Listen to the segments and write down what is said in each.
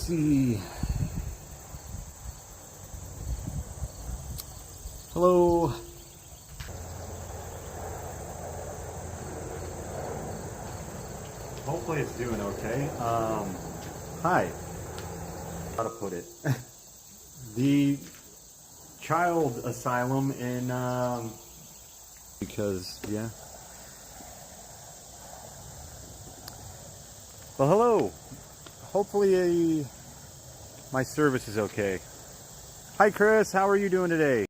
see. Hello. Hopefully it's doing okay. Hi. How to put it? The child asylum in, because, yeah. Well, hello. Hopefully my service is okay. Hi, Chris. How are you doing today?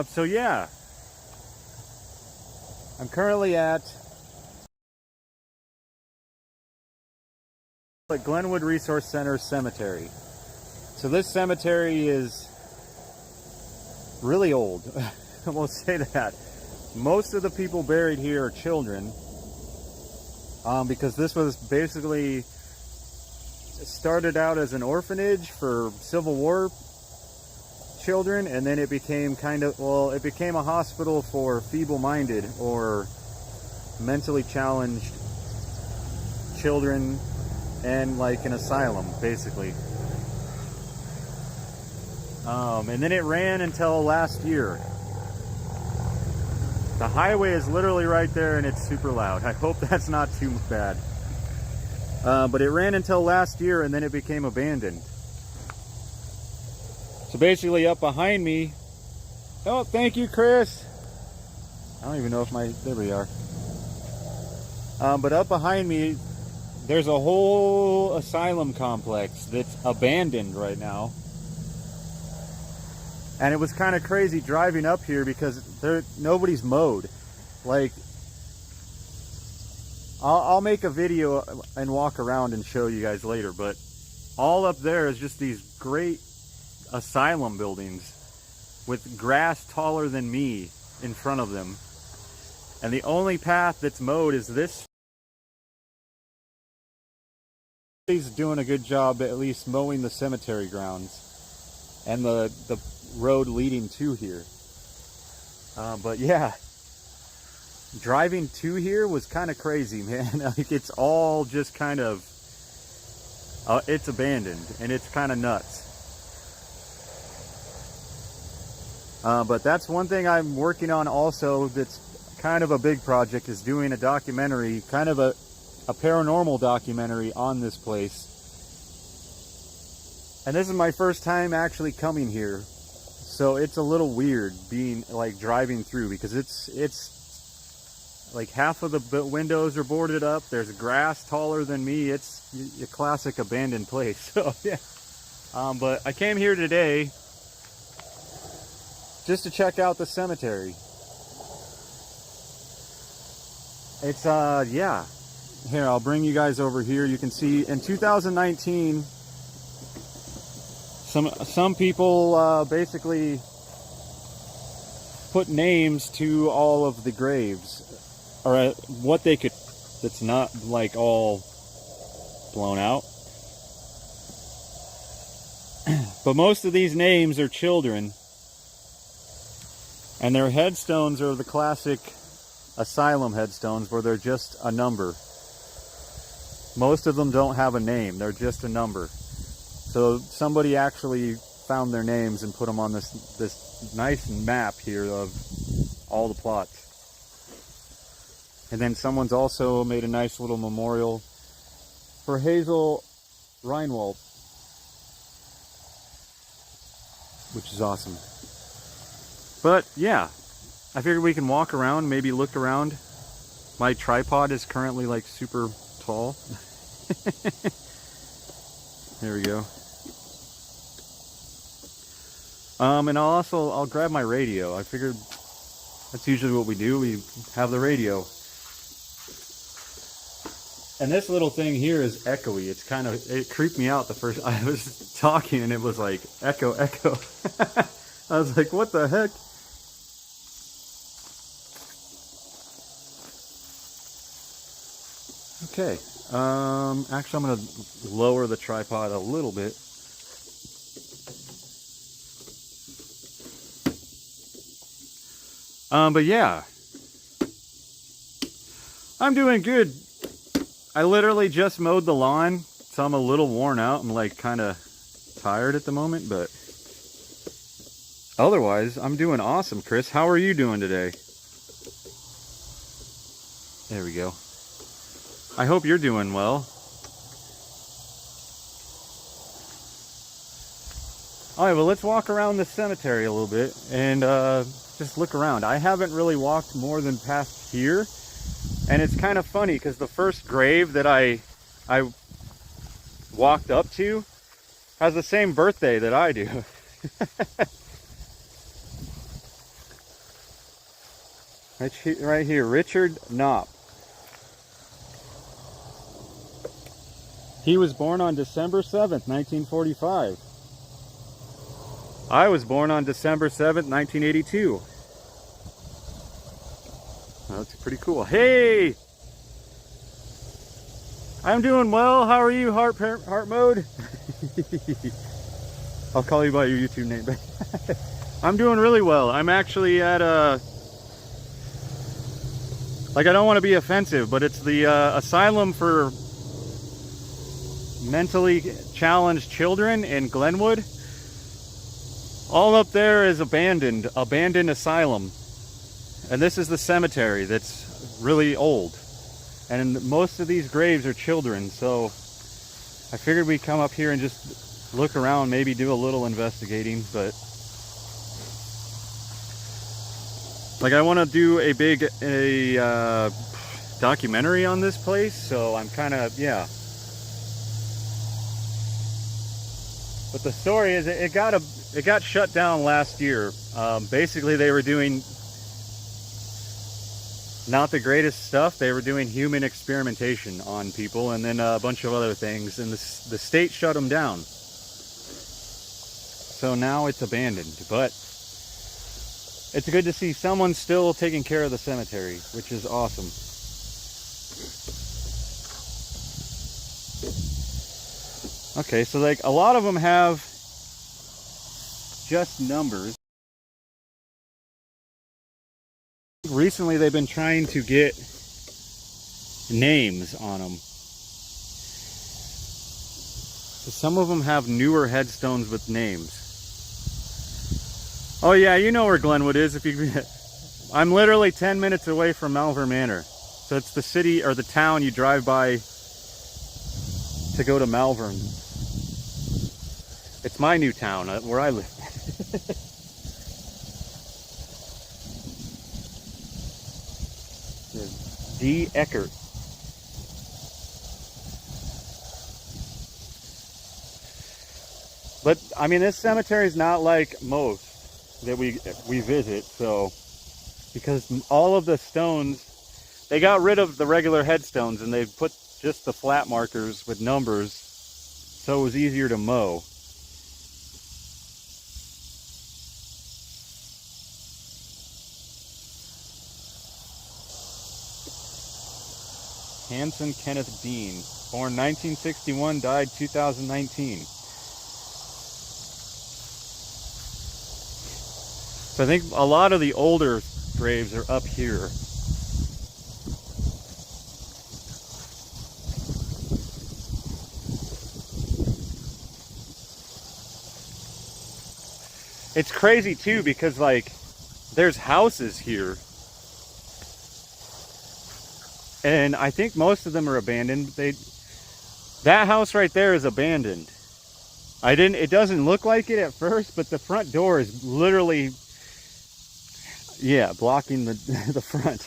So yeah, I'm currently at Glenwood Resource Center Cemetery. So this cemetery is really old. We'll say that. Most of the people buried here are children, because this was basically started out as an orphanage for Civil War children, and then it became it became a hospital for feeble-minded or mentally challenged children, and like an asylum basically. And then it ran until last year. The highway is literally right there and it's super loud. I hope that's not too bad. But it ran until last year and then it became abandoned. So basically up behind me, oh, thank you, Chris. I don't even know if there we are. But up behind me, there's a whole asylum complex that's abandoned right now. And it was kind of crazy driving up here because nobody's mowed. Like, I'll make a video and walk around and show you guys later, but all up there is just these great asylum buildings with grass taller than me in front of them, and the only path that's mowed is this. He's doing a good job at least mowing the cemetery grounds and the road leading to here. But yeah, driving to here was kind of crazy, man. Like, it's all just kind of it's abandoned and it's kind of nuts. But that's one thing I'm working on also that's kind of a big project, is doing a documentary, kind of a paranormal documentary on this place. And this is my first time actually coming here, so it's a little weird being like driving through, because it's like half of the windows are boarded up, there's grass taller than me, it's a classic abandoned place. So yeah, but I came here today just to check out the cemetery. It's yeah, here, I'll bring you guys over here. You can see in 2019 some people basically put names to all of the graves, or what they could, that's not like all blown out. But most of these names are children, and their headstones are the classic asylum headstones where they're just a number. Most of them don't have a name, they're just a number. So somebody actually found their names and put them on this nice map here of all the plots. And then someone's also made a nice little memorial for Hazel Reinwald, which is awesome. But yeah, I figured we can walk around, maybe look around. My tripod is currently like super tall. There we go. And I'll grab my radio. I figured that's usually what we do. We have the radio. And this little thing here is echoey. It creeped me out the first, I was talking and it was like, echo, echo. I was like, what the heck? Okay, actually I'm going to lower the tripod a little bit. But yeah, I'm doing good. I literally just mowed the lawn, so I'm a little worn out. I'm like kind of tired at the moment, but otherwise, I'm doing awesome, Chris. How are you doing today? There we go. I hope you're doing well. All right, well, let's walk around the cemetery a little bit and just look around. I haven't really walked more than past here, and it's kind of funny because the first grave that I walked up to has the same birthday that I do. Right here, Richard Knopp. He was born on December 7th, 1945. I was born on December 7th, 1982. That's pretty cool. Hey! I'm doing well. How are you, Heart Mode? I'll call you by your YouTube name. I'm doing really well. I'm actually at a... Like, I don't want to be offensive, but it's the Asylum for Mentally Challenged Children in Glenwood. All up there is abandoned asylum. And this is the cemetery that's really old. And most of these graves are children, so I figured we'd come up here and just look around, maybe do a little investigating, but like I want to do a big documentary on this place, so I'm kind of, yeah. But the story is it got shut down last year. Basically, they were doing not the greatest stuff. They were doing human experimentation on people, and then a bunch of other things, and the state shut them down. So now it's abandoned, but it's good to see someone still taking care of the cemetery, which is awesome. Okay, so like a lot of them have just numbers. Recently they've been trying to get names on them. So some of them have newer headstones with names. Oh yeah, you know where Glenwood is. If you, I'm literally 10 minutes away from Malvern Manor. So it's the city or the town you drive by to go to Malvern. It's my new town where I live. D. Eckert. But I mean, this cemetery is not like most that we visit, so because all of the stones, they got rid of the regular headstones and they put just the flat markers with numbers, so it was easier to mow. Hanson Kenneth Dean, born 1961, died 2019. So I think a lot of the older graves are up here. It's crazy too because like there's houses here. And I think most of them are abandoned. That house right there is abandoned. It doesn't look like it at first, but the front door is literally, yeah, blocking the front.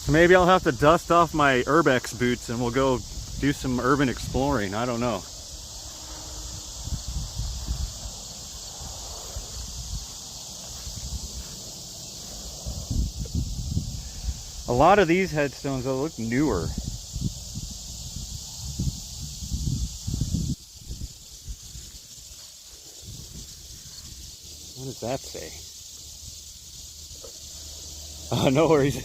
So maybe I'll have to dust off my Urbex boots and we'll go do some urban exploring. I don't know. A lot of these headstones, though, look newer. What does that say? Oh, no worries.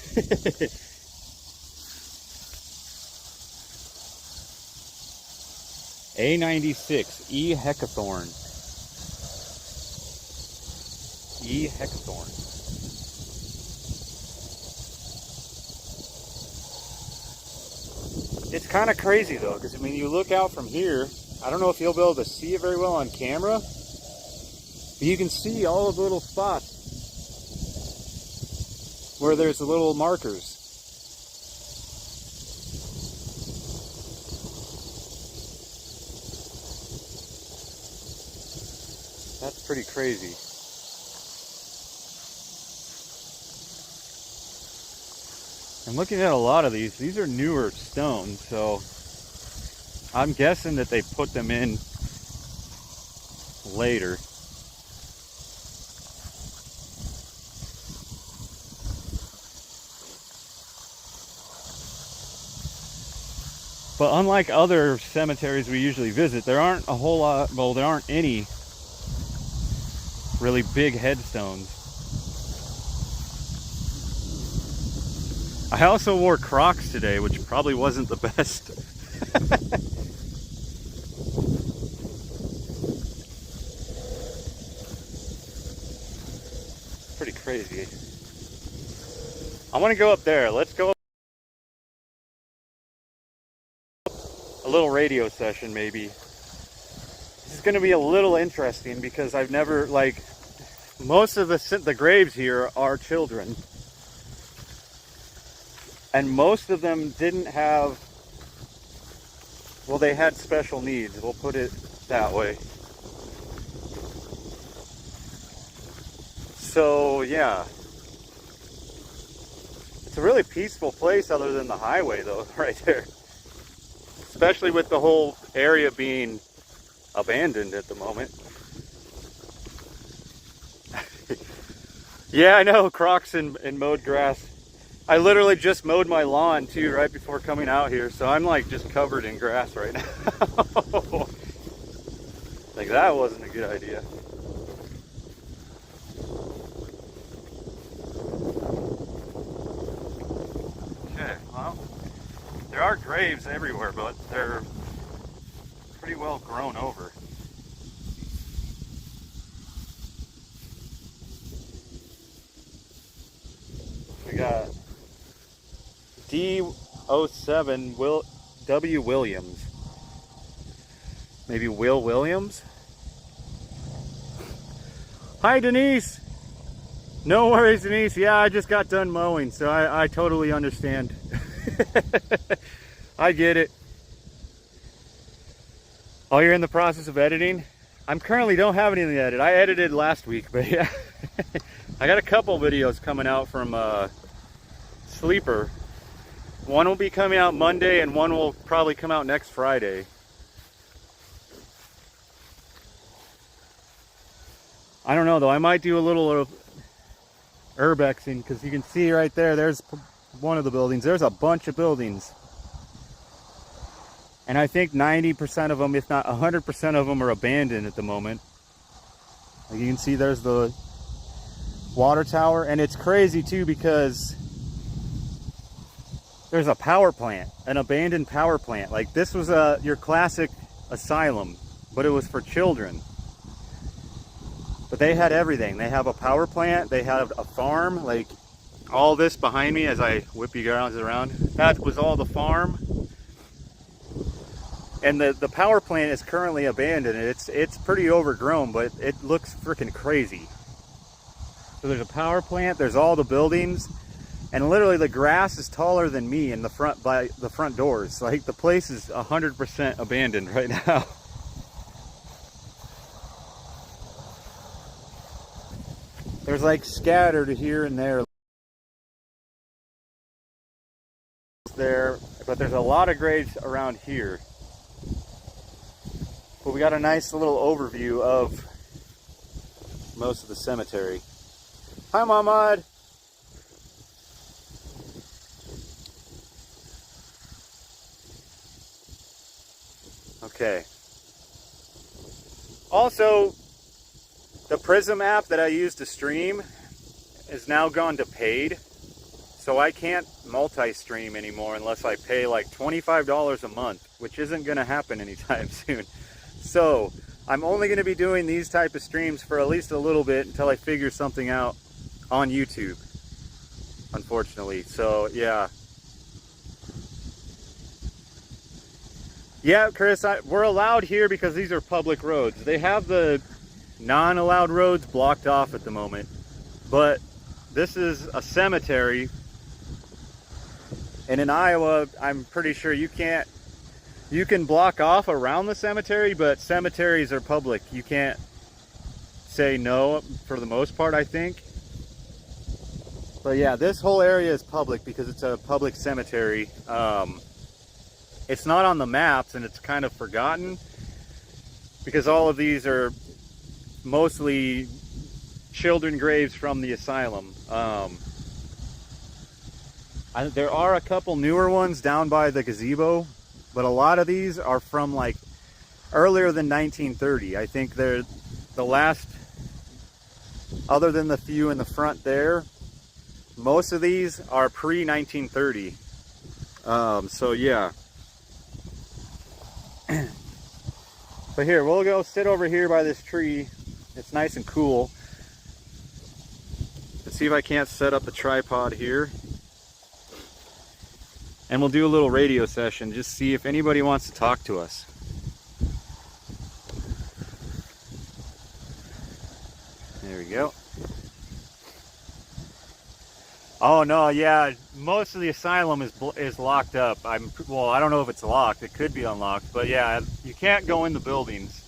A96, E. Hecathorn. E. Hecathorn. It's kind of crazy though, because I mean, you look out from here, I don't know if you'll be able to see it very well on camera, but you can see all of the little spots where there's the little markers. That's pretty crazy. I'm looking at a lot of these are newer stones, so I'm guessing that they put them in later. But unlike other cemeteries we usually visit, there aren't a whole lot, well, there aren't any really big headstones. I also wore Crocs today, which probably wasn't the best. Pretty crazy. I want to go up there. Let's go. A little radio session maybe. This is going to be a little interesting because I've never, like, most of the graves here are children. And most of them didn't have, well, they had special needs. We'll put it that way. So, yeah. It's a really peaceful place other than the highway, though, right there. Especially with the whole area being abandoned at the moment. Yeah, I know, Crocs and mowed grass. I literally just mowed my lawn too right before coming out here, so I'm like just covered in grass right now. Like, that wasn't a good idea. Okay, well, there are graves everywhere, but they're pretty well grown over. We got D07 W. Williams. Maybe Will Williams? Hi, Denise! No worries, Denise. Yeah, I just got done mowing, so I totally understand. I get it. Oh, you're in the process of editing? I'm currently don't have anything to edit. I edited last week, but yeah. I got a couple videos coming out from Sleeper. One will be coming out Monday and one will probably come out next Friday. I don't know though, I might do a little urbexing because you can see right there, there's one of the buildings. There's a bunch of buildings. And I think 90% of them, if not 100% of them, are abandoned at the moment. Like you can see there's the water tower, and it's crazy too because there's a power plant, an abandoned power plant. Like this was your classic asylum, but it was for children. But they had everything. They have a power plant, they have a farm, like all this behind me as I whip you guys around, that was all the farm. And the power plant is currently abandoned. It's pretty overgrown, but it looks freaking crazy. So there's a power plant, there's all the buildings, and literally the grass is taller than me in the front by the front doors. Like the place is 100% abandoned right now. There's like scattered here and there, but there's a lot of graves around here. But we got a nice little overview of most of the cemetery. Hi, Mahmoud. Okay. Also, the Prism app that I used to stream is now gone to paid. So I can't multi-stream anymore unless I pay like $25 a month, which isn't going to happen anytime soon. So I'm only going to be doing these type of streams for at least a little bit until I figure something out on YouTube, unfortunately. So yeah. Yeah, Chris, we're allowed here because these are public roads. They have the non-allowed roads blocked off at the moment, but this is a cemetery, and in Iowa, I'm pretty sure you can block off around the cemetery, but cemeteries are public. You can't say no for the most part, I think. But yeah, this whole area is public because it's a public cemetery. It's not on the maps, and it's kind of forgotten because all of these are mostly children graves from the asylum. There are a couple newer ones down by the gazebo, but a lot of these are from like earlier than 1930. I think they're the last, other than the few in the front there, most of these are pre-1930. So yeah. But here, we'll go sit over here by this tree. It's nice and cool. Let's see if I can't set up the tripod here. And we'll do a little radio session, just see if anybody wants to talk to us. There we go. Oh no, yeah, most of the asylum is locked up. Well, I don't know if it's locked. It could be unlocked, but yeah, you can't go in the buildings.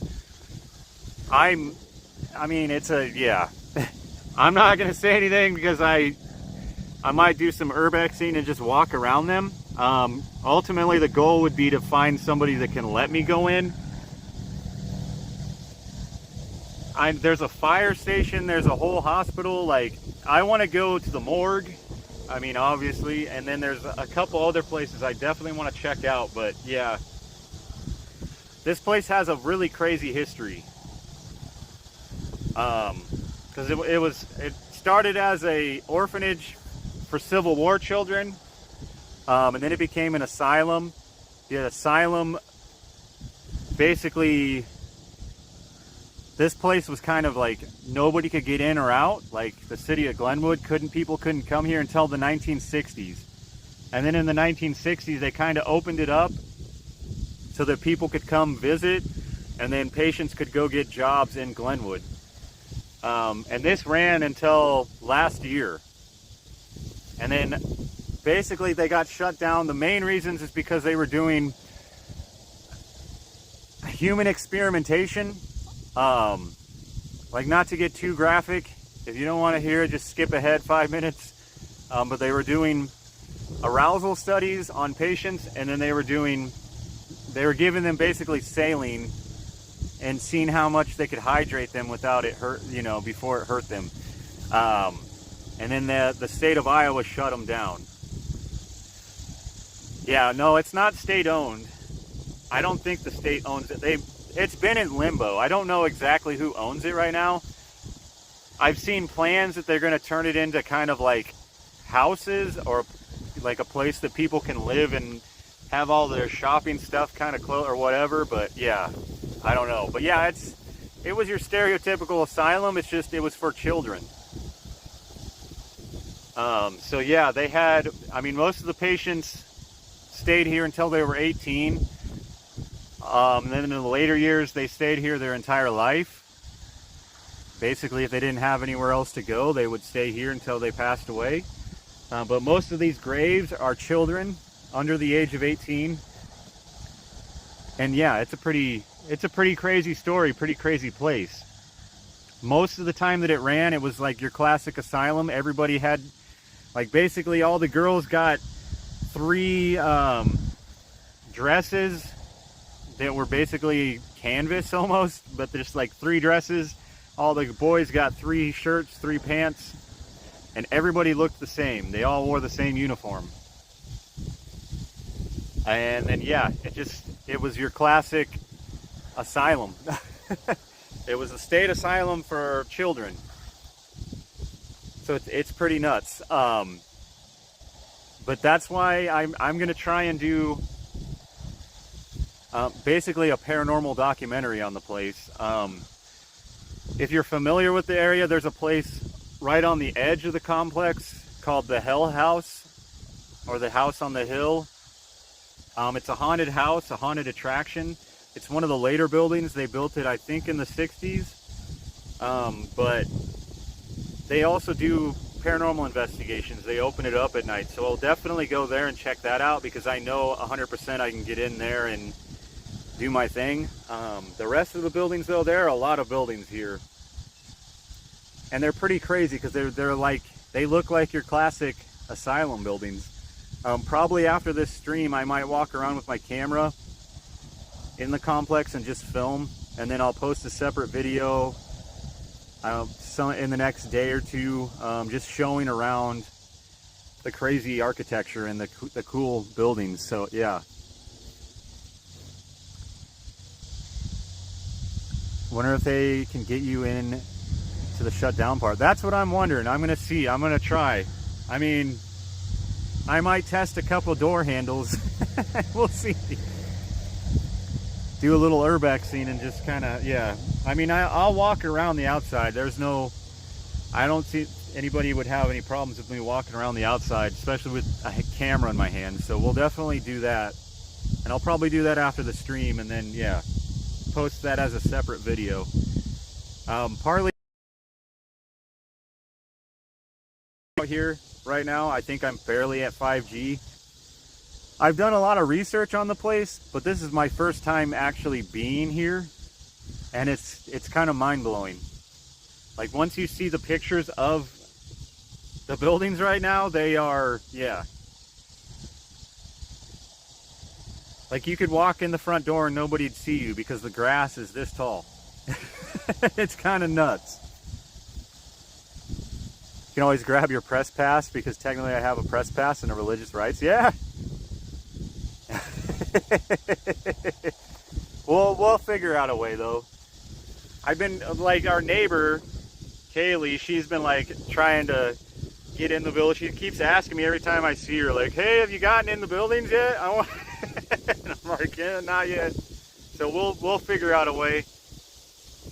I mean, it's a, yeah. I'm not gonna say anything because I might do some urbexing and just walk around them. Ultimately, the goal would be to find somebody that can let me go in. There's a fire station, there's a whole hospital. Like, I want to go to the morgue, I mean, obviously, and then there's a couple other places I definitely want to check out. But yeah, this place has a really crazy history. Because it started as a orphanage for Civil War children, and then it became an asylum. The asylum, basically, this place was kind of like nobody could get in or out. Like the city of Glenwood, people couldn't come here until the 1960s. And then in the 1960s, they kind of opened it up so that people could come visit, and then patients could go get jobs in Glenwood. And this ran until last year. And then basically they got shut down. The main reasons is because they were doing human experimentation. Like, not to get too graphic, if you don't want to hear it, just skip ahead 5 minutes. But they were doing arousal studies on patients, and then they were giving them basically saline and seeing how much they could hydrate them without it hurt, before it hurt them. And then the state of Iowa shut them down. Yeah, no, it's not state owned. I don't think the state owns it. It's been in limbo. I don't know exactly who owns it right now. I've seen plans that they're going to turn it into kind of like houses, or like a place that people can live and have all their shopping stuff kind of close or whatever. But yeah, I don't know. But yeah, it was your stereotypical asylum. It's just, it was for children. So yeah, they had, most of the patients stayed here until they were 18. And then in the later years, they stayed here their entire life. Basically, if they didn't have anywhere else to go, they would stay here until they passed away. But most of these graves are children under the age of 18. And yeah, it's a pretty crazy story, pretty crazy place. Most of the time that it ran, it was like your classic asylum. Everybody had, like, basically all the girls got 3 dresses that were basically canvas almost, but there's like 3 dresses. All the boys got 3 shirts, 3 pants, and everybody looked the same. They all wore the same uniform. And then yeah, it was your classic asylum. It was a state asylum for children. So it's pretty nuts. But that's why I'm gonna try and do basically a paranormal documentary on the place. If you're familiar with the area, there's a place right on the edge of the complex called the Hell House, or the House on the Hill. It's a haunted house, a haunted attraction. It's one of the later buildings. They built it, I think, in the 60s. But they also do paranormal investigations. They open it up at night. So I'll definitely go there and check that out, because I know 100% I can get in there and do my thing. The rest of the buildings, though, there are a lot of buildings here. And they're pretty crazy, because they're like, they look like your classic asylum buildings. Probably after this stream, I might walk around with my camera in the complex and just film, and then I'll post a separate video in the next day or two, just showing around the crazy architecture and the cool buildings. So yeah. Wonder if they can get you in to the shut down part. That's what I'm wondering. I'm gonna see. I'm gonna try. I mean, I might test a couple door handles. We'll see. Do a little urbexing and just kind of, yeah. I mean, I'll walk around the outside. There's no, I don't see anybody would have any problems with me walking around the outside, especially with a camera in my hand. So we'll definitely do that. And I'll probably do that after the stream, and then, yeah, post that as a separate video. Partly out here right now, I think I'm barely at 5G. I've done a lot of research on the place, but this is my first time actually being here, and it's kind of mind-blowing. Like, once you see the pictures of the buildings right now, they are, yeah. Like, you could walk in the front door and nobody'd see you because the grass is this tall. It's kind of nuts. You can always grab your press pass, because technically I have a press pass and a religious rights. Yeah. We'll figure out a way, though. I've been, like, our neighbor Kaylee, she's been like trying to get in the building. She keeps asking me every time I see her, like, hey, have you gotten in the buildings yet? And I'm like, yeah, not yet. So we'll figure out a way.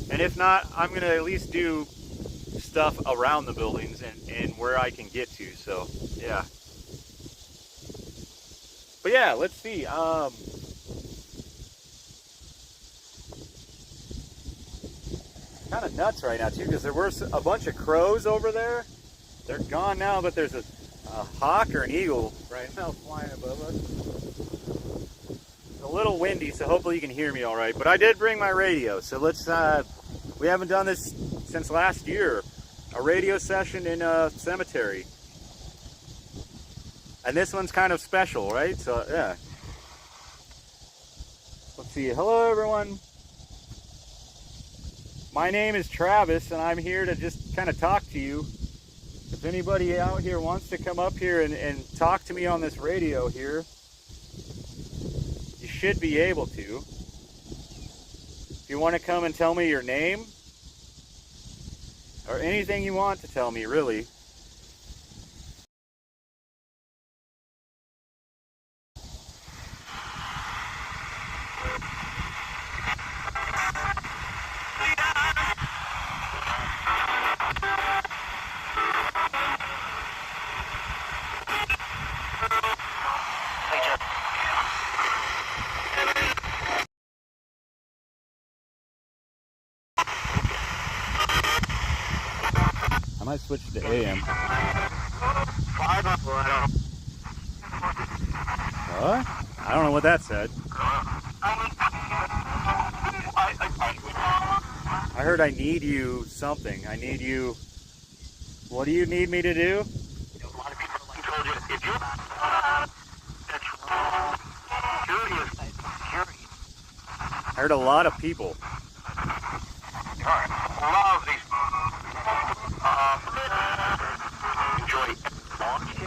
And if not, I'm gonna at least do stuff around the buildings and where I can get to. So yeah. But yeah, let's see. Kind of nuts right now too, because there were a bunch of crows over there. They're gone now, but there's a hawk or an eagle right now flying above us. It's a little windy, so hopefully you can hear me all right. But I did bring my radio, so let's. We haven't done this since last year. A radio session in a cemetery. And this one's kind of special, right? So, yeah. Let's see. Hello, everyone. My name is Travis, and I'm here to just kind of talk to you. If anybody out here wants to come up here and talk to me on this radio here, you should be able to. If you want to come and tell me your name, or anything you want to tell me, really. I might switch to AM. What? I don't know what that said. I heard I need you something. I need you. What do you need me to do? I heard a lot of people.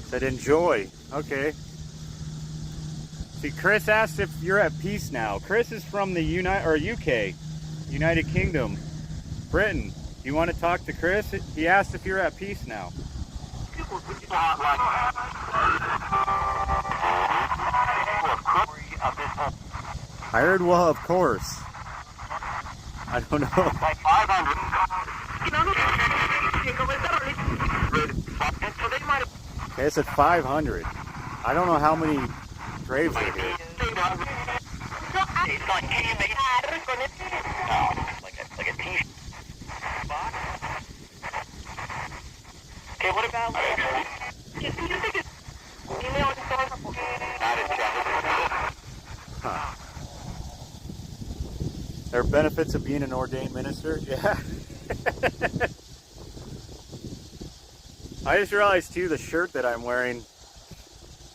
Said enjoy. Okay. See, Chris asked if you're at peace now. Chris is from the UK, United Kingdom, Britain. You want to talk to Chris? He asked if you're at peace now. I heard, well, of course. I don't know. Okay, I said 500. I don't know how many graves are here. Like a t-shirt box. Okay, what about Huh. There are benefits of being an ordained minister? Yeah. I just realized too, the shirt that I'm wearing,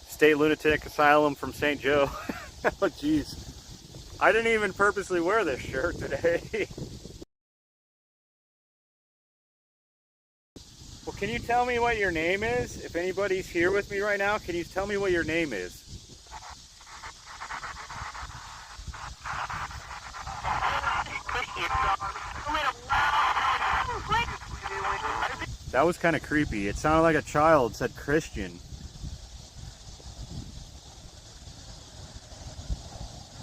State Lunatic Asylum from St. Joe. Oh jeez. I didn't even purposely wear this shirt today. Well, can you tell me what your name is? If anybody's here with me right now, can you tell me what your name is? That was kind of creepy. It sounded like a child said Christian.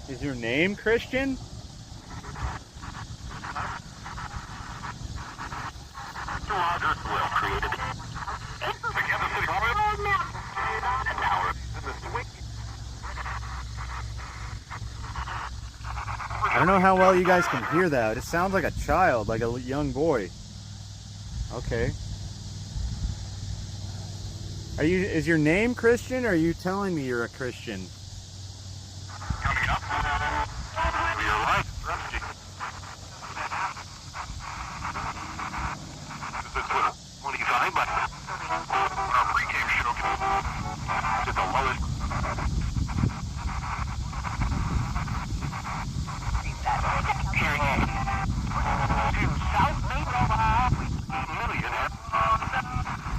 Is your name Christian? I don't know how well you guys can hear that. It sounds like a child, like a young boy. Okay. Is your name Christian, or are you telling me you're a Christian? Coming up, we are live. This is 25, but our pre-game show is the lowest.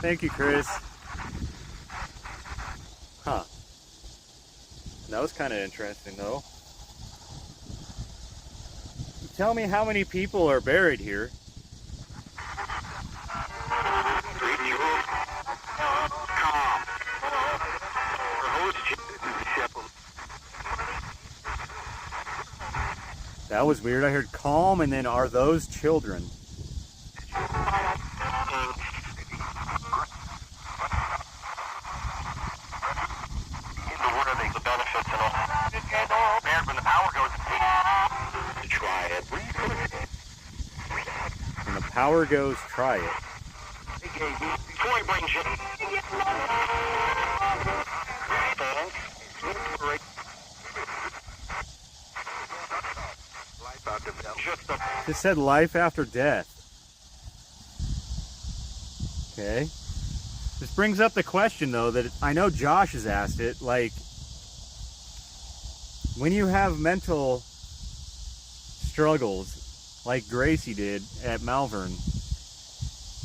Thank you, Chris. Huh. That was kind of interesting, though. Tell me how many people are buried here. That was weird. I heard calm, and then are those children? When the power goes, try it. It said life after death. Okay. This brings up the question, though, that I know Josh has asked it, like, when you have mental struggles, like Gracie did at Malvern,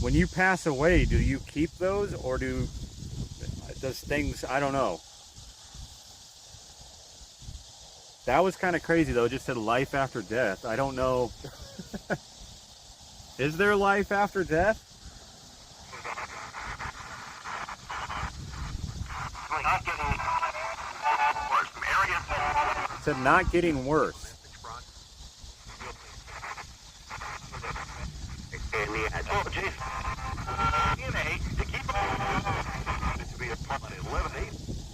when you pass away, do you keep those, or does things, I don't know. That was kind of crazy, though. It just said life after death. I don't know. Is there life after death? It said not getting worse.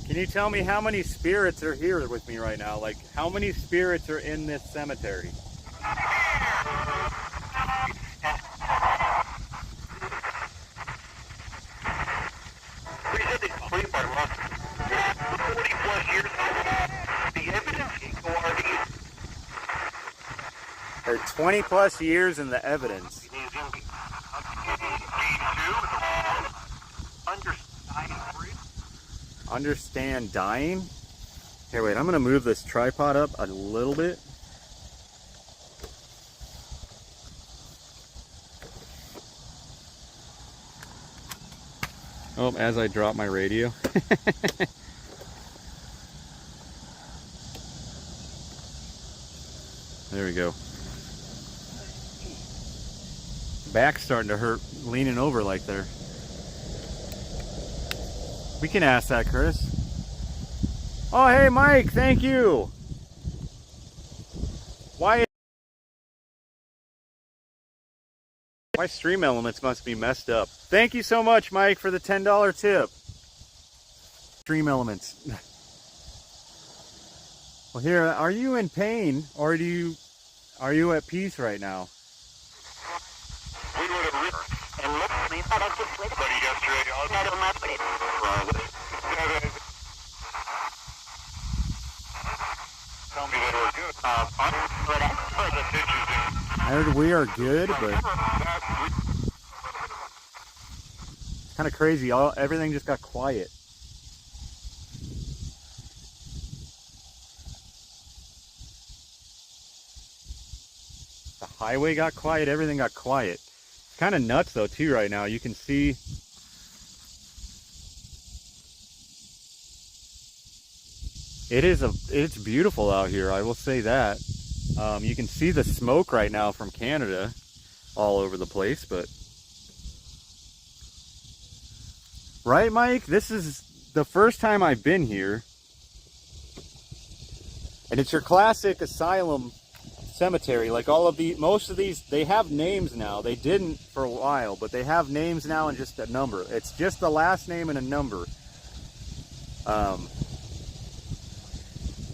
Can you tell me how many spirits are here with me right now? Like, how many spirits are in this cemetery? There are 20 plus years in the evidence. Understand dying? Here, wait, I'm going to move this tripod up a little bit. Oh, as I drop my radio. There we go. Back's starting to hurt leaning over like there. We can ask that, Chris. Oh, hey, Mike, thank you. Why my stream elements must be messed up. Thank you so much, Mike, for the $10 tip. Stream elements. Well, here, are you in pain, or are you at peace right now? We were at river and looked at everybody yesterday. Tell me they were good. I heard we are good, but it's kind of crazy. Everything just got quiet. The highway got quiet. Everything got quiet. It's kind of nuts though too right now. You can see it's beautiful out here. I will say that. You can see the smoke right now from Canada all over the place, but right, Mike? This is the first time I've been here, and it's your classic asylum cemetery. Like most of these, they have names now. They didn't for a while, but they have names now and just a number. It's just the last name and a number.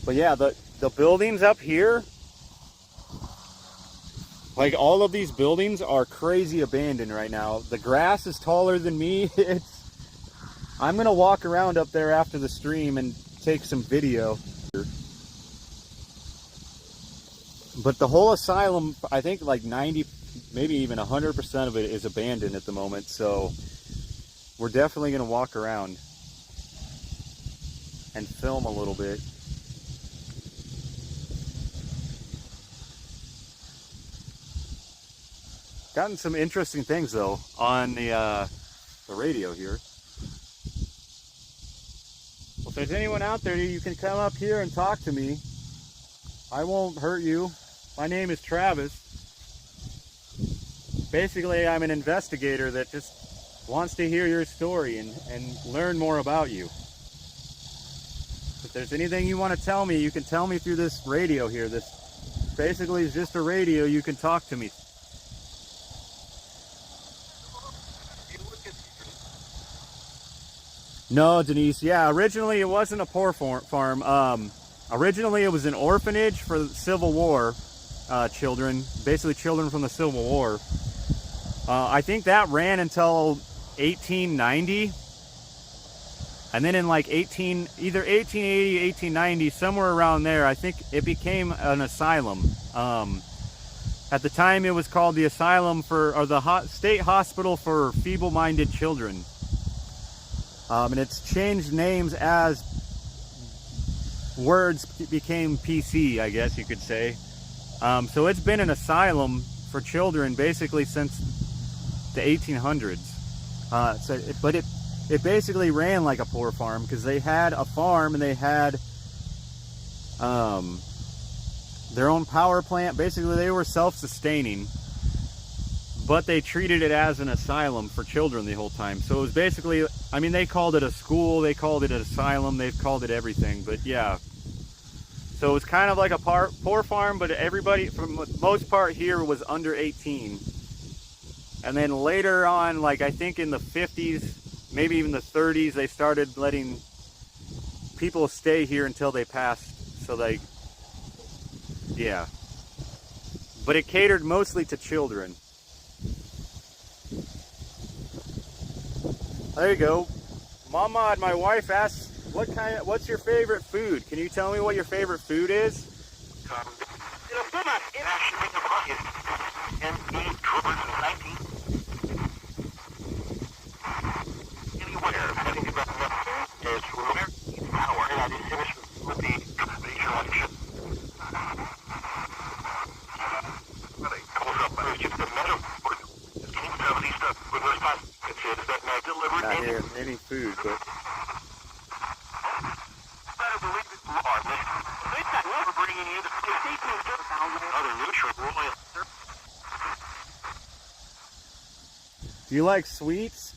But yeah, the buildings up here, like all of these buildings are crazy abandoned right now. The grass is taller than me. I'm gonna walk around up there after the stream and take some video. But the whole asylum, I think like 90, maybe even 100% of it is abandoned at the moment. So we're definitely gonna walk around and film a little bit. Gotten some interesting things though on the radio here. Well, if there's anyone out there, you can come up here and talk to me. I won't hurt you. My name is Travis. Basically, I'm an investigator that just wants to hear your story and learn more about you. If there's anything you want to tell me, you can tell me through this radio here. This basically is just a radio. You can talk to me. No, Denise. Yeah, originally it wasn't a poor farm. Originally it was an orphanage for the Civil War children, basically children from the Civil War. I think that ran until 1890. And then in like either 1880, 1890, somewhere around there, I think it became an asylum. At the time it was called the Asylum or the State Hospital for Feeble-Minded Children. And it's changed names as words became PC, I guess you could say. So it's been an asylum for children basically since the 1800s. But it basically ran like a poor farm because they had a farm and they had their own power plant. Basically, they were self-sustaining, but they treated it as an asylum for children the whole time. So it was basically, I mean, they called it a school, they called it an asylum, they've called it everything, but yeah. So it was kind of like a poor farm, but everybody, for the most part here, was under 18. And then later on, like I think in the 50s, maybe even the 30s, they started letting people stay here until they passed. So they, yeah. But it catered mostly to children. There you go. Mama, my wife asks, what's your favorite food? Can you tell me what your favorite food is? Not here, any food, but do you like sweets?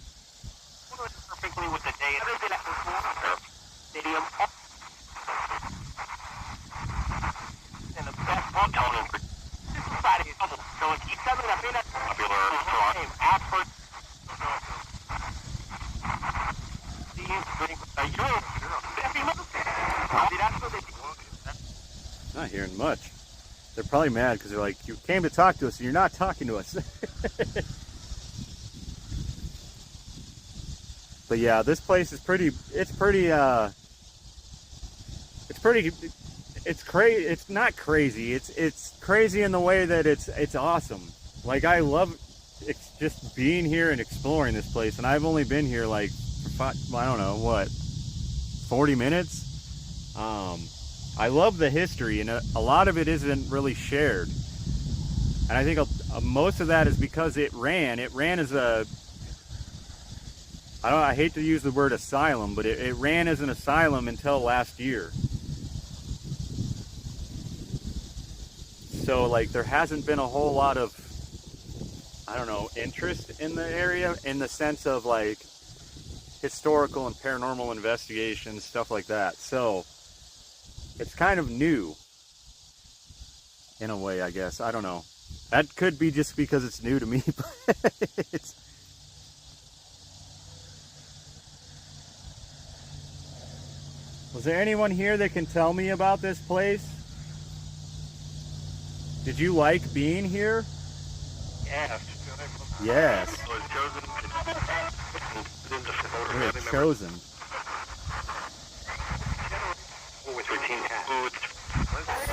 Not hearing much. They're probably mad because they're like, you came to talk to us and you're not talking to us. But yeah, this place is pretty, it's crazy. It's not crazy. It's crazy in the way that it's awesome. Like, I love just being here and exploring this place. And I've only been here like, I don't know, what, 40 minutes? I love the history, and a lot of it isn't really shared. And I think most of that is because it ran as a, I hate to use the word asylum, but it ran as an asylum until last year. So like, there hasn't been a whole lot of, I don't know, interest in the area in the sense of like historical and paranormal investigations, stuff like that. So it's kind of new in a way, I guess. I don't know. That could be just because it's new to me, but Was there anyone here that can tell me about this place? Did you like being here? Yes. Yes. We were chosen.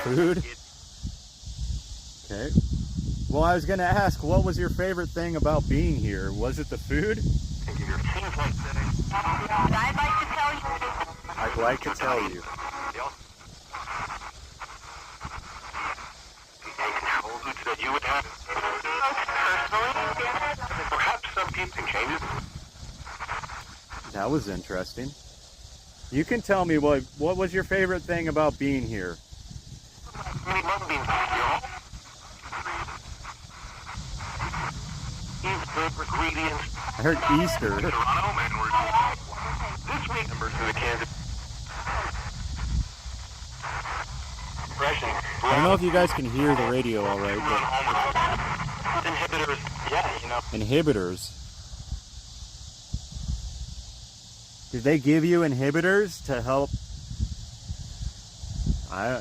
Food? Okay. Well, I was going to ask, what was your favorite thing about being here? Was it the food? I'd like to tell you. You would have perhaps some people changes. That was interesting. You can tell me what was your favorite thing about being here? We love being here. Ingredients. I heard Easter. Toronto, and we're this week members of the Kansas. I don't know if you guys can hear the radio all right, but Inhibitors, yeah, you know. Inhibitors. Did they give you inhibitors to help?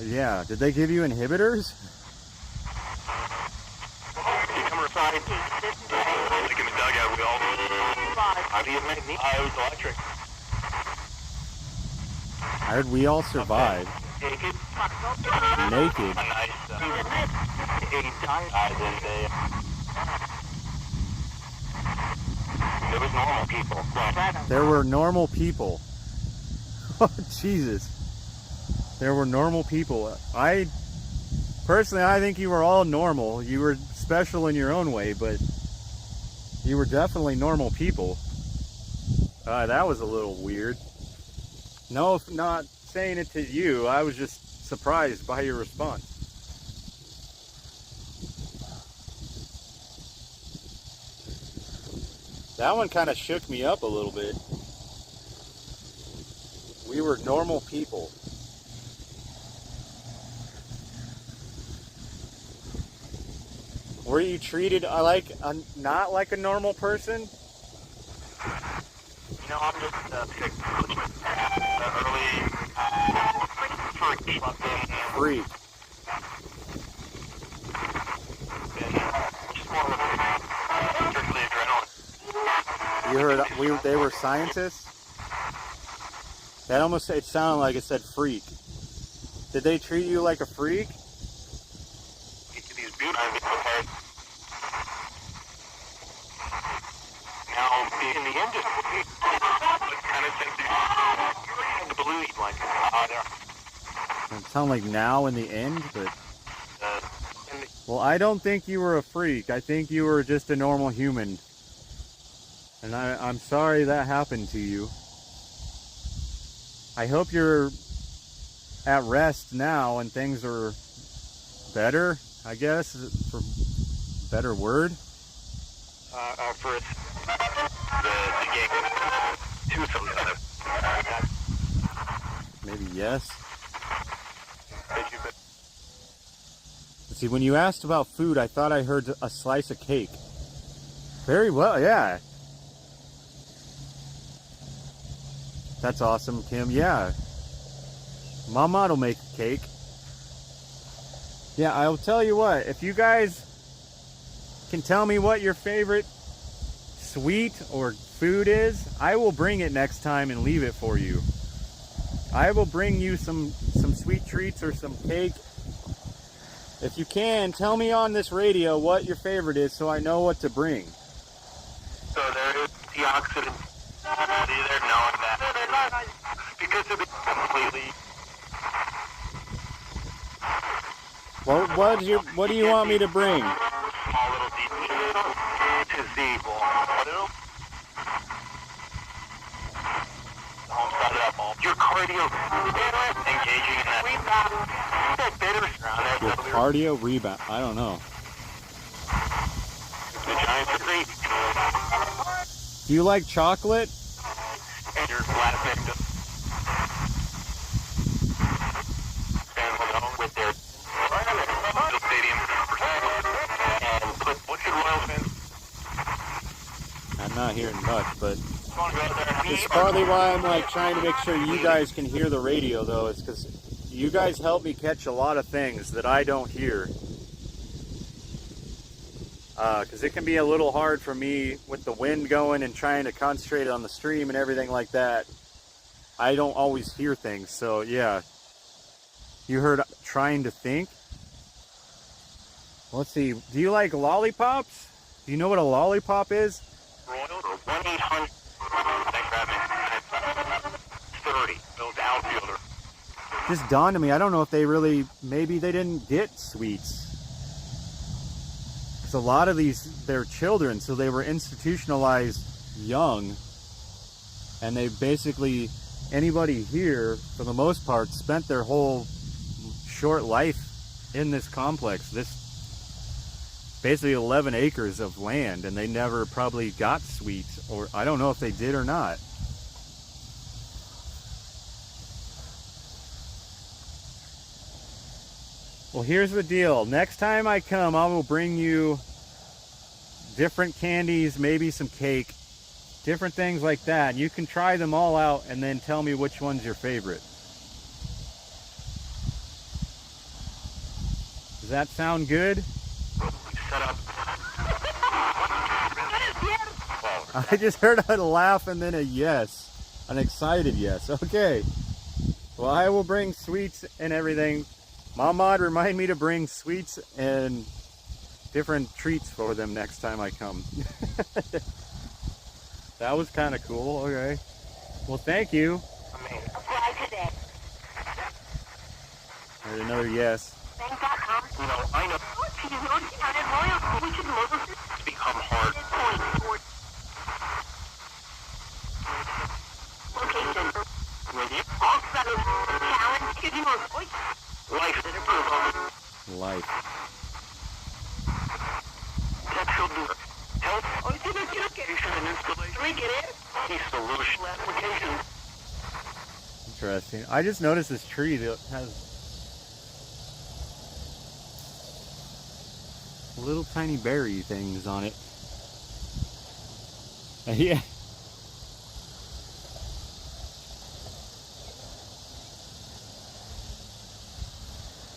Yeah. Did they give you inhibitors? You come inside. Like in the dugout, we all. How do you make me? I was electric. I heard we all survived. Naked. Naked. A nice. There was normal people. There were normal people. Oh, Jesus. There were normal people. Personally, I think you were all normal. You were special in your own way, but you were definitely normal people. That was a little weird. No, not saying it to you. I was just surprised by your response. That one kind of shook me up a little bit. We were normal people. Were you treated not like a normal person? You know, I'm just sick. Freak. Strictly adrenaline. You heard they were scientists? That almost, it sounded like it said freak. Did they treat you like a freak? These beautiful prepared. Now, in the industry, what kind of things you're to believe, like, It sounded like now in the end, but... Well, I don't think you were a freak. I think you were just a normal human. And I'm sorry that happened to you. I hope you're at rest now and things are better, I guess, for better word. For the game, two something. Maybe yes. Let's see, when you asked about food, I thought I heard a slice of cake. Very well, yeah. That's awesome, Kim. Yeah. Mama'll make a cake. Yeah, I'll tell you what, if you guys can tell me what your favorite sweet or food is, I will bring it next time and leave it for you. I will bring you some sweet treats or some cake. If you can, tell me on this radio what your favorite is so I know what to bring. So there is antioxidants. They're knowing that. Because of it completely. What do you want me to bring? Small little details to see. Your cardio engaging in that bitter around Your cardio rebound. I don't know. The Giants are great. Do you like chocolate? And your last victim stands alone with their stadium and put what's your Royals fans? I'm not hearing much, but it's partly why I'm like trying to make sure you guys can hear the radio though. It's because you guys help me catch a lot of things that I don't hear. Because it can be a little hard for me with the wind going and trying to concentrate on the stream and everything like that. I don't always hear things. So yeah, you heard trying to think. Let's see. Do you like lollipops? Do you know what a lollipop is? Royals or 1-800. Thanks for having me. 30. Those outfielder. Just dawned on me. I don't know if they really, maybe they didn't get sweets. Because a lot of these, they're children, so they were institutionalized young. And they basically, anybody here, for the most part, spent their whole short life in this complex. This basically 11 acres of land, and they never probably got sweets, or I don't know if they did or not. Well, here's the deal. Next time I come, I will bring you different candies, maybe some cake, different things like that. And you can try them all out and then tell me which one's your favorite. Does that sound good? Set up. I just heard a laugh and then a yes. An excited yes. Okay. Well, I will bring sweets and everything. Mamad, remind me to bring sweets and different treats for them next time I come. That was kind of cool. Okay. Well, thank you. There's another yes. You know, I know. It's become hard. Life. Interesting. I just noticed this tree that has little tiny berry things on it. Yeah.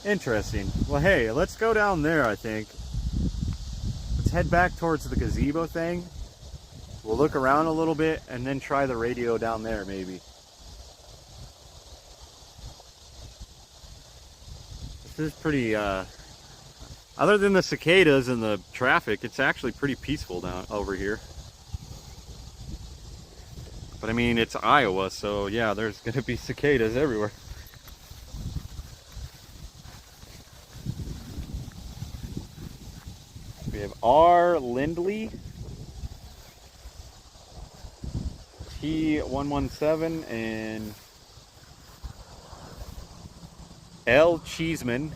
Interesting. Well, hey, let's go down there, I think. Let's head back towards the gazebo thing. We'll look around a little bit and then try the radio down there, maybe. This is pretty, other than the cicadas and the traffic, it's actually pretty peaceful down over here. But I mean, it's Iowa, so yeah, there's gonna be cicadas everywhere. We have R. Lindley, T117, and L. Cheeseman.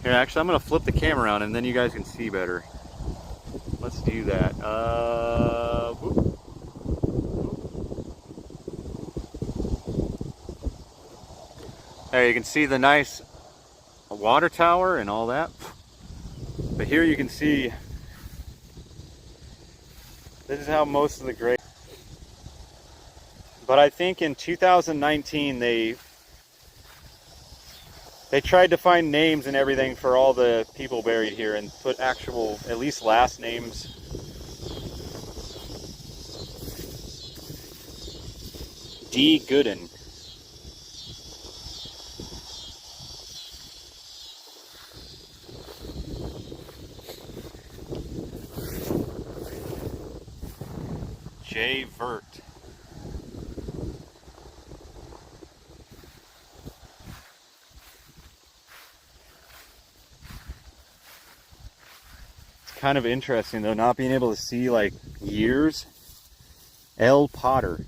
Here, actually, I'm going to flip the camera around and then you guys can see better. Let's do that. Whoop. There you can see the nice water tower and all that. But here you can see, this is how most of the grave. But I think in 2019 they They tried to find names and everything for all the people buried here and put actual, at least last names. D. Gooden. J. Vert. It's kind of interesting though, not being able to see like years. L. Potter.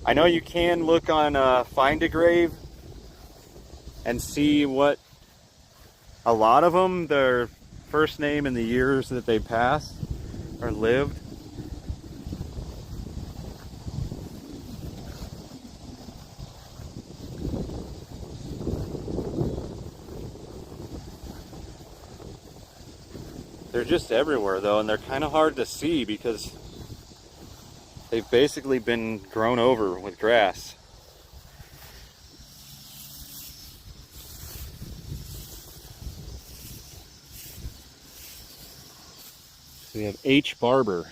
I know you can look on Find a Grave and see what a lot of them, their first name and the years that they passed or lived. They're just everywhere though, and they're kind of hard to see because they've basically been grown over with grass. So we have H. Barber.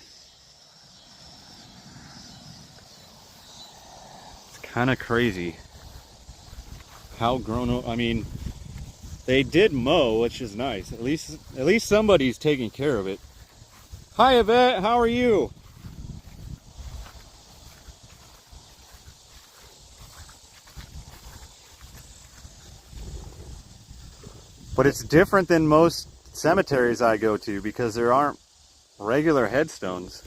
It's kind of crazy how grown over. I mean, they did mow, which is nice. At least somebody's taking care of it. Hi, Yvette. How are you? But it's different than most cemeteries I go to because there aren't regular headstones.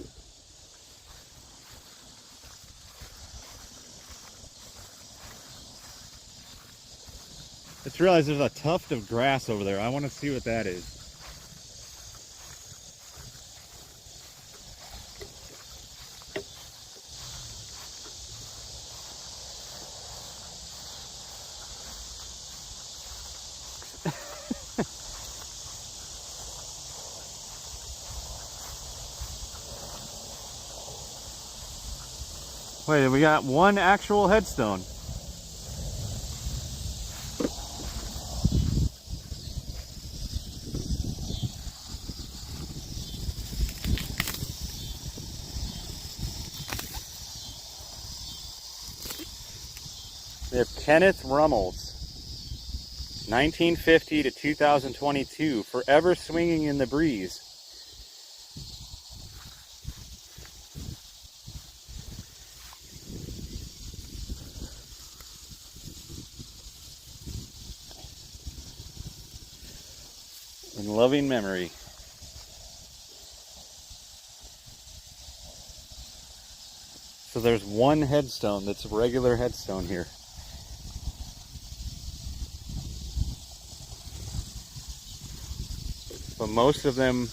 Just realized there's a tuft of grass over there. I want to see what that is. Wait, we got one actual headstone. We have Kenneth Rummels, 1950 to 2022, forever swinging in the breeze. In loving memory. So there's one headstone that's a regular headstone here. But most of them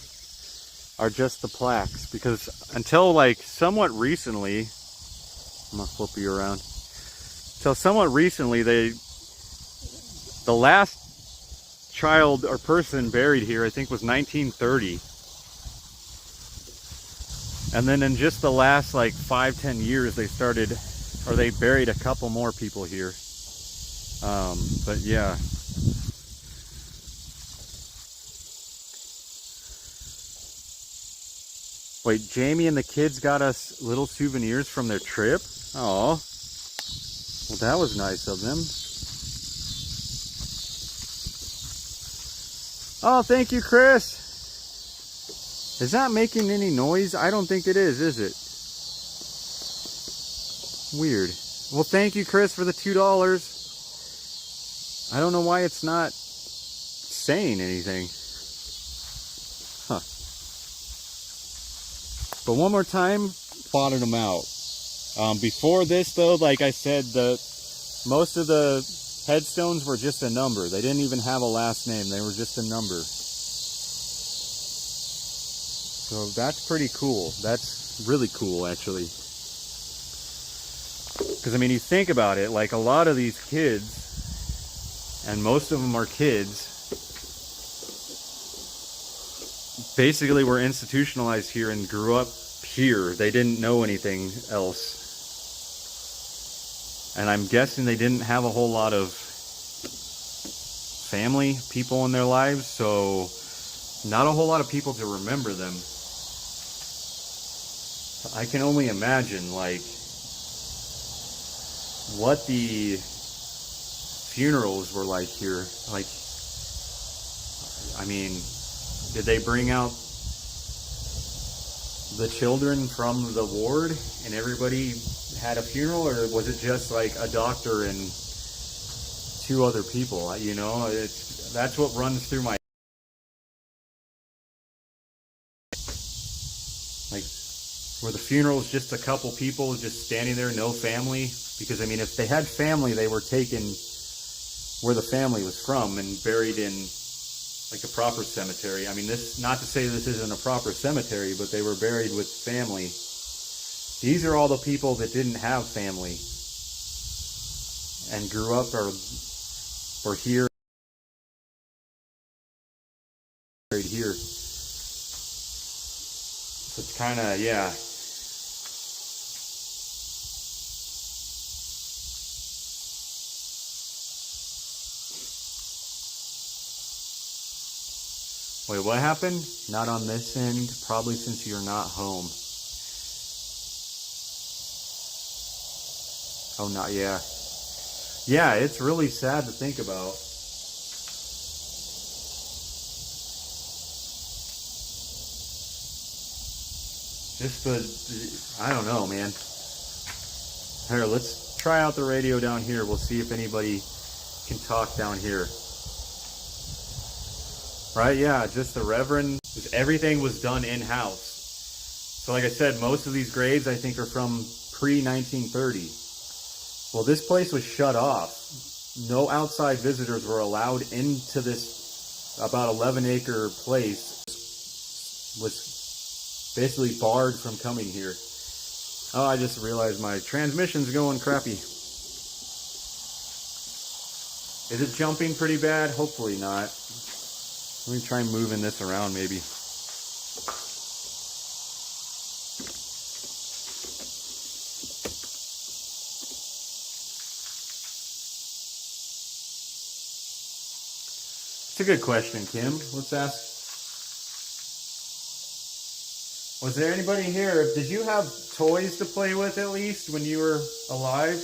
are just the plaques, because until like somewhat recently, I'm gonna flip you around. Until somewhat recently, the last child or person buried here, I think, was 1930. And then in just the last like 5-10 years, they buried a couple more people here. But yeah. Wait, Jamie and the kids got us little souvenirs from their trip? Oh, well, that was nice of them. Oh, thank you, Chris. Is that making any noise? I don't think it is it? Weird. Well, thank you, Chris, for the $2. I don't know why it's not saying anything. Huh. But one more time, plotted them out. Before this, though, like I said, most of the headstones were just a number. They didn't even have a last name. They were just a number. So that's pretty cool. That's really cool, actually. Because, I mean, you think about it, like a lot of these kids, and most of them are kids, basically were institutionalized here and grew up here. They didn't know anything else. And I'm guessing they didn't have a whole lot of family, people in their lives, so not a whole lot of people to remember them. I can only imagine, like, what the funerals were like here. Like, I mean, did they bring out the children from the ward and everybody had a funeral, or was it just like a doctor and 2 other people? You know, that's what runs through my, like, were the funerals just a couple people just standing there, no family? Because I mean, if they had family, they were taken where the family was from and buried in like a proper cemetery. I mean, this, not to say this isn't a proper cemetery, but they were buried with family. These are all the people that didn't have family and grew up or here, buried here. So it's kind of, yeah. Wait, what happened? Not on this end, probably since you're not home. Oh, not, yeah. Yeah, it's really sad to think about. Just the, I don't know, man. Here, let's try out the radio down here. We'll see if anybody can talk down here. Right, yeah, just the Reverend. Everything was done in-house. So like I said, most of these graves I think are from pre-1930. Well, this place was shut off. No outside visitors were allowed into this about 11-acre place. Was basically barred from coming here. Oh, I just realized my transmission's going crappy. Is it jumping pretty bad? Hopefully not. Let me try moving this around maybe. It's a good question, Kim. Let's ask. Was there anybody here? Did you have toys to play with at least when you were alive?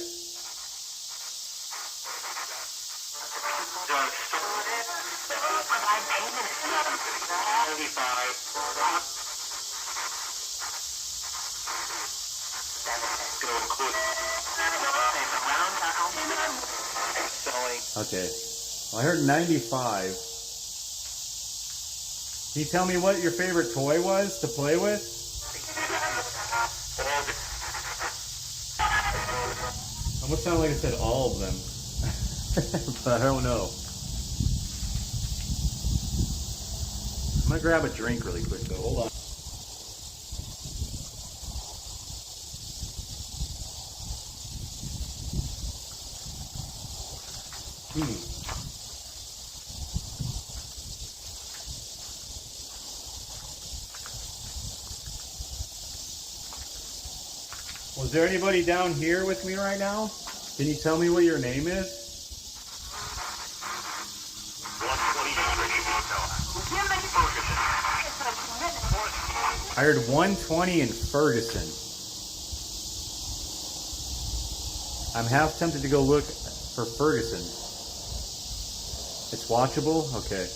Okay. Well, I heard 95. Can you tell me what your favorite toy was to play with? Almost sounded like I said all of them. But I don't know. I'm gonna grab a drink really quick though. Hold on. Was there anybody down here with me right now? Can you tell me what your name is? 120. I heard 120 in Ferguson. I'm half tempted to go look for Ferguson. It's watchable? Okay.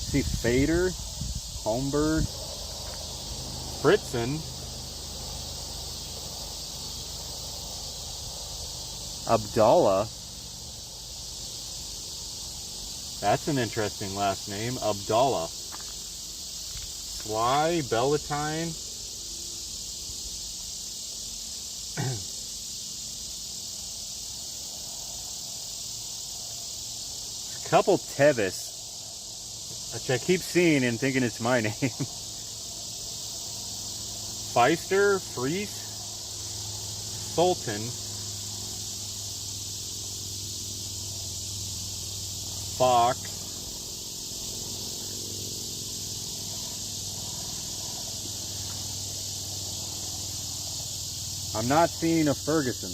See Fader, Holmberg, Fritzen, Abdallah. That's an interesting last name, Abdallah. Sly, Bellatine. Couple Tevis, which I keep seeing and thinking it's my name. Feister, Fries, Sultan, Fox, I'm not seeing a Ferguson.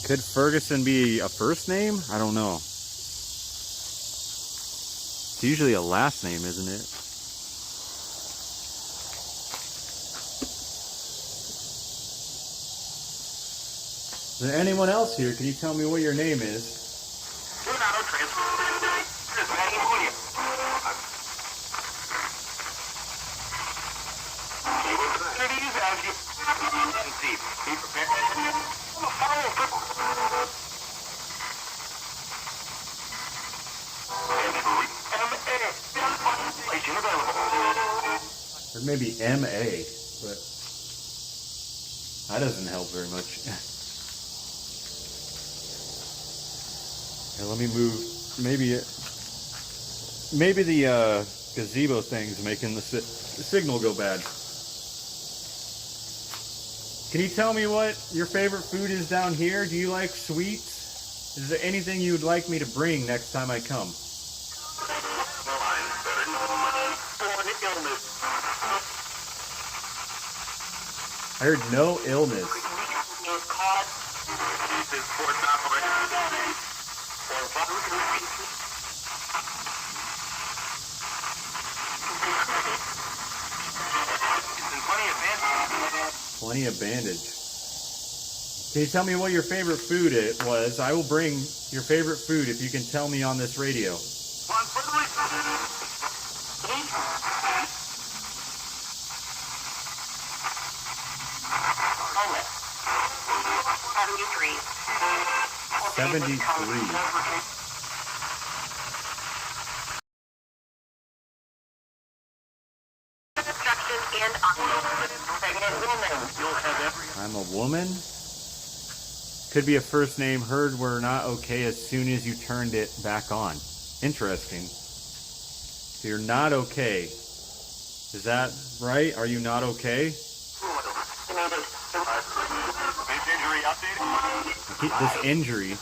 Could Ferguson be a first name? I don't know. It's usually a last name, isn't it? Is there anyone else here? Can you tell me what your name is? Or maybe M.A., but that doesn't help very much. Here, let me move. Maybe the gazebo thing's making the signal go bad. Can you tell me what your favorite food is down here? Do you like sweets? Is there anything you would like me to bring next time I come? I heard no illness. Plenty of bandage. Can you tell me what your favorite food it was? I will bring your favorite food if you can tell me on this radio. I'm a woman? Could be a first name. Heard we're not okay as soon as you turned it back on. Interesting. So you're not okay. Is that right? Are you not okay? This injury.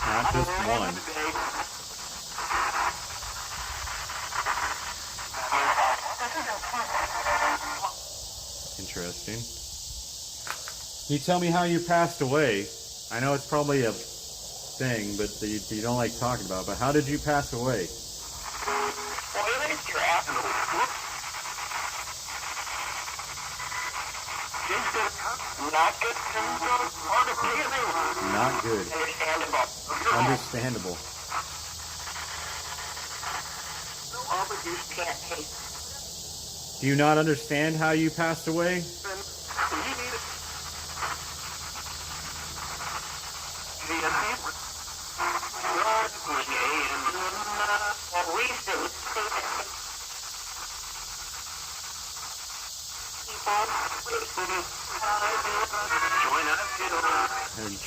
Not just one. Interesting. Can you tell me how you passed away? I know it's probably a thing, but you don't like talking about it, but how did you pass away? Not good. Understandable. Do you not understand how you passed away?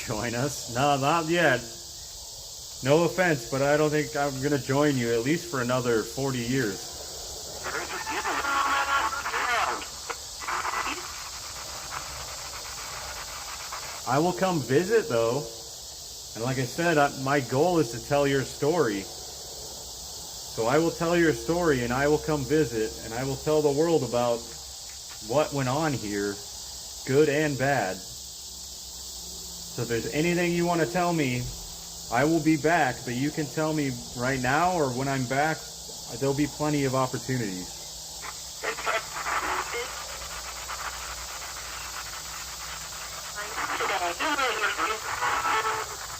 Join us? No, not yet. No offense, but I don't think I'm going to join you at least for another 40 years. I will come visit though. And like I said, my goal is to tell your story. So I will tell your story and I will come visit and I will tell the world about what went on here, good and bad. So if there's anything you want to tell me, I will be back, but you can tell me right now or when I'm back, there'll be plenty of opportunities.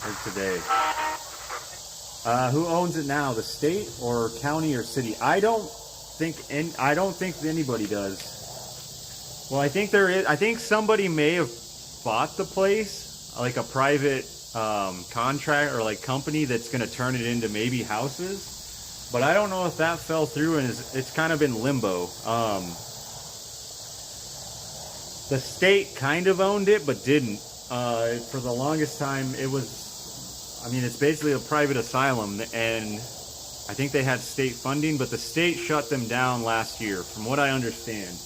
Or today. Who owns it now? The state or county or city? I don't think anybody does. Well, I think there is. I think somebody may have bought the place. Like a private contract or like company that's going to turn it into maybe houses, but I don't know if that fell through and it's kind of in limbo. The state kind of owned it but didn't. For the longest time it was, I mean, it's basically a private asylum and I think they had state funding, but the state shut them down last year from what I understand.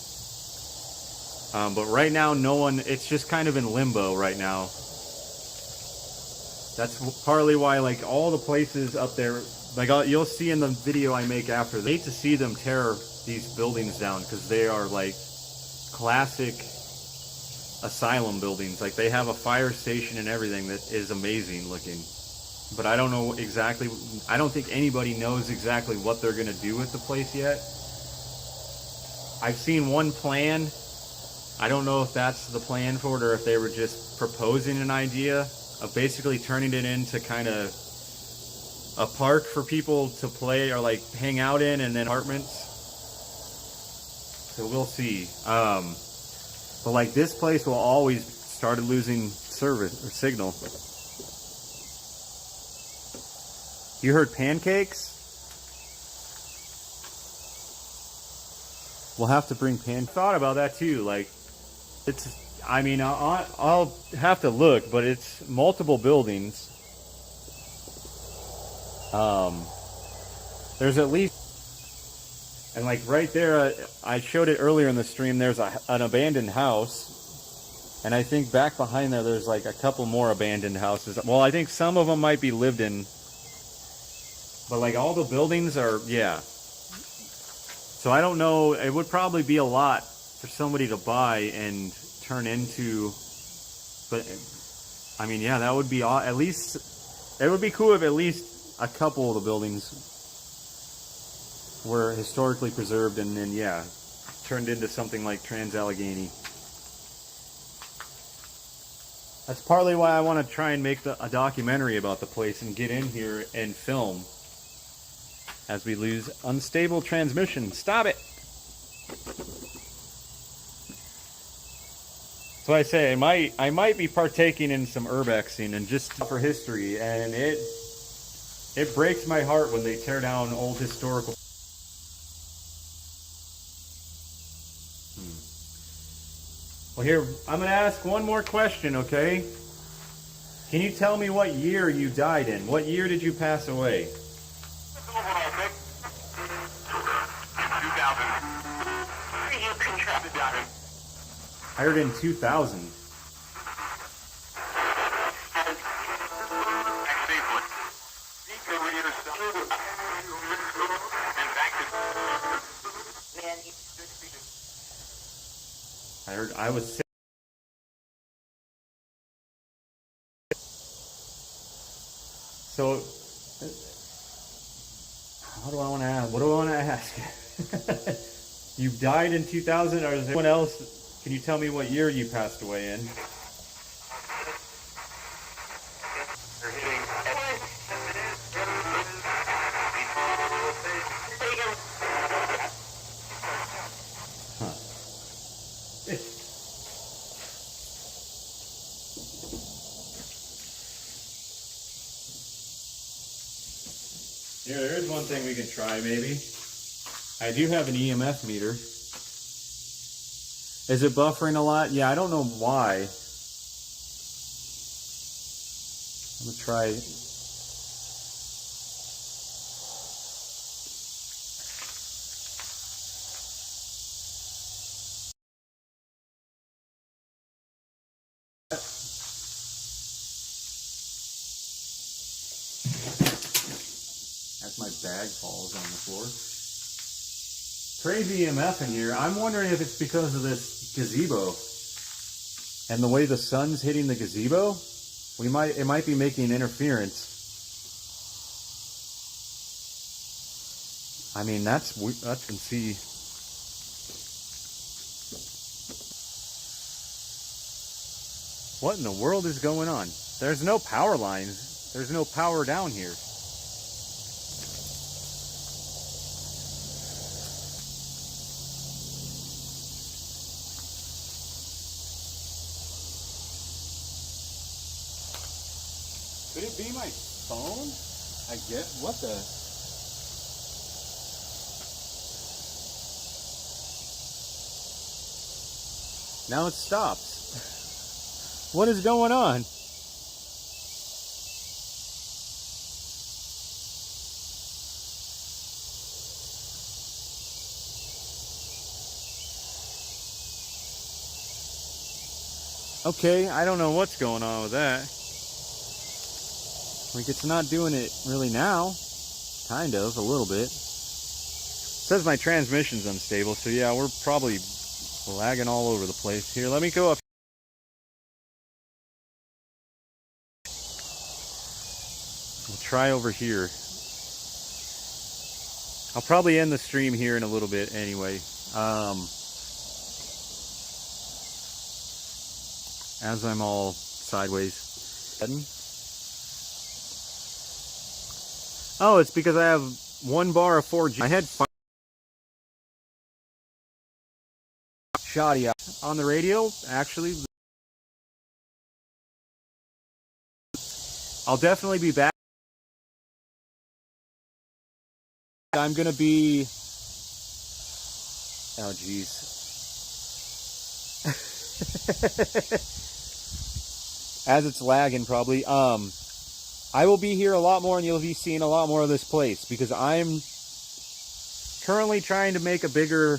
But right now no one, it's just kind of in limbo right now. That's partly why, like, all the places up there, like, you'll see in the video I make after, they hate to see them tear these buildings down because they are, like, classic asylum buildings. Like, they have a fire station and everything that is amazing looking. But I don't know exactly, I don't think anybody knows exactly what they're going to do with the place yet. I've seen one plan. I don't know if that's the plan for it or if they were just proposing an idea of basically turning it into kind of a park for people to play or like hang out in, and then apartments. So we'll see. But like, this place will always started losing service or signal. You heard pancakes? We'll have to bring thought about that too. Like, it's, I mean, I'll have to look, but it's multiple buildings. There's at least, and like right there, I showed it earlier in the stream, there's an abandoned house. And I think back behind there, there's like a couple more abandoned houses. Well, I think some of them might be lived in, but like all the buildings are, yeah. So I don't know, it would probably be a lot for somebody to buy and turn into, but I mean, yeah, that would be, at least, it would be cool if at least a couple of the buildings were historically preserved and then, yeah, turned into something like Trans-Allegheny. That's partly why I want to try and make a documentary about the place and get in here and film as we lose unstable transmission. Stop it! So I say, I might be partaking in some urbexing and just for history, and it breaks my heart when they tear down old historical. Well, here, I'm going to ask one more question, okay? Can you tell me what year you died in? What year did you pass away? 2000. I heard in 2000. I heard I was sick. So, how do I want to ask? What do I want to ask? You died in 2000, or is there anyone else? Can you tell me what year you passed away in? Huh. Here, there's one thing we can try, maybe. I do have an EMF meter. Is it buffering a lot? Yeah, I don't know why. I'm gonna try. As my bag falls on the floor. Crazy EMF in here. I'm wondering if it's because of this gazebo and the way the sun's hitting the gazebo. It might be making interference. I mean, that's can see. What in the world is going on? There's no power lines. There's no power down here. Could it be my phone? I get, what the? Now it stops. What is going on? Okay, I don't know what's going on with that. Like, it's not doing it really now. Kind of, a little bit. It says my transmission's unstable, so yeah, we're probably lagging all over the place. Here, let me go up. We'll try over here. I'll probably end the stream here in a little bit anyway. As I'm all sideways. Oh, it's because I have 1 bar of 4G. I had shoddy on the radio, actually. I'll definitely be back. I'm gonna be... Oh, jeez. As it's lagging, probably. I will be here a lot more, and you'll be seeing a lot more of this place, because I'm currently trying to make a bigger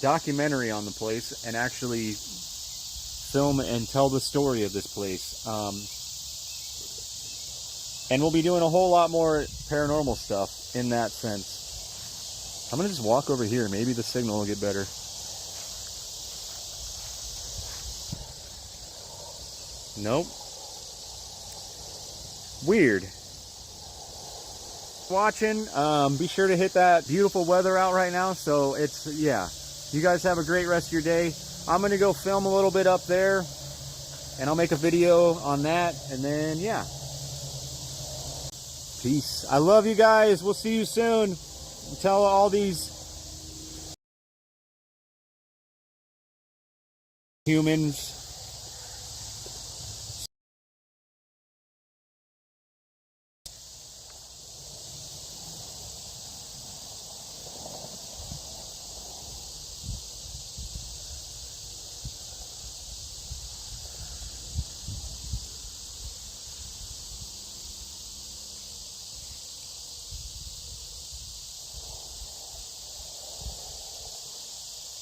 documentary on the place and actually film and tell the story of this place. And we'll be doing a whole lot more paranormal stuff in that sense. I'm gonna just walk over here. Maybe the signal will get better. Nope. Weird. Watching, be sure to hit that beautiful weather out right now. So it's, yeah, you guys have a great rest of your day. I'm gonna go film a little bit up there, and I'll make a video on that, and then yeah, peace. I love you guys. We'll see you soon. Tell all these humans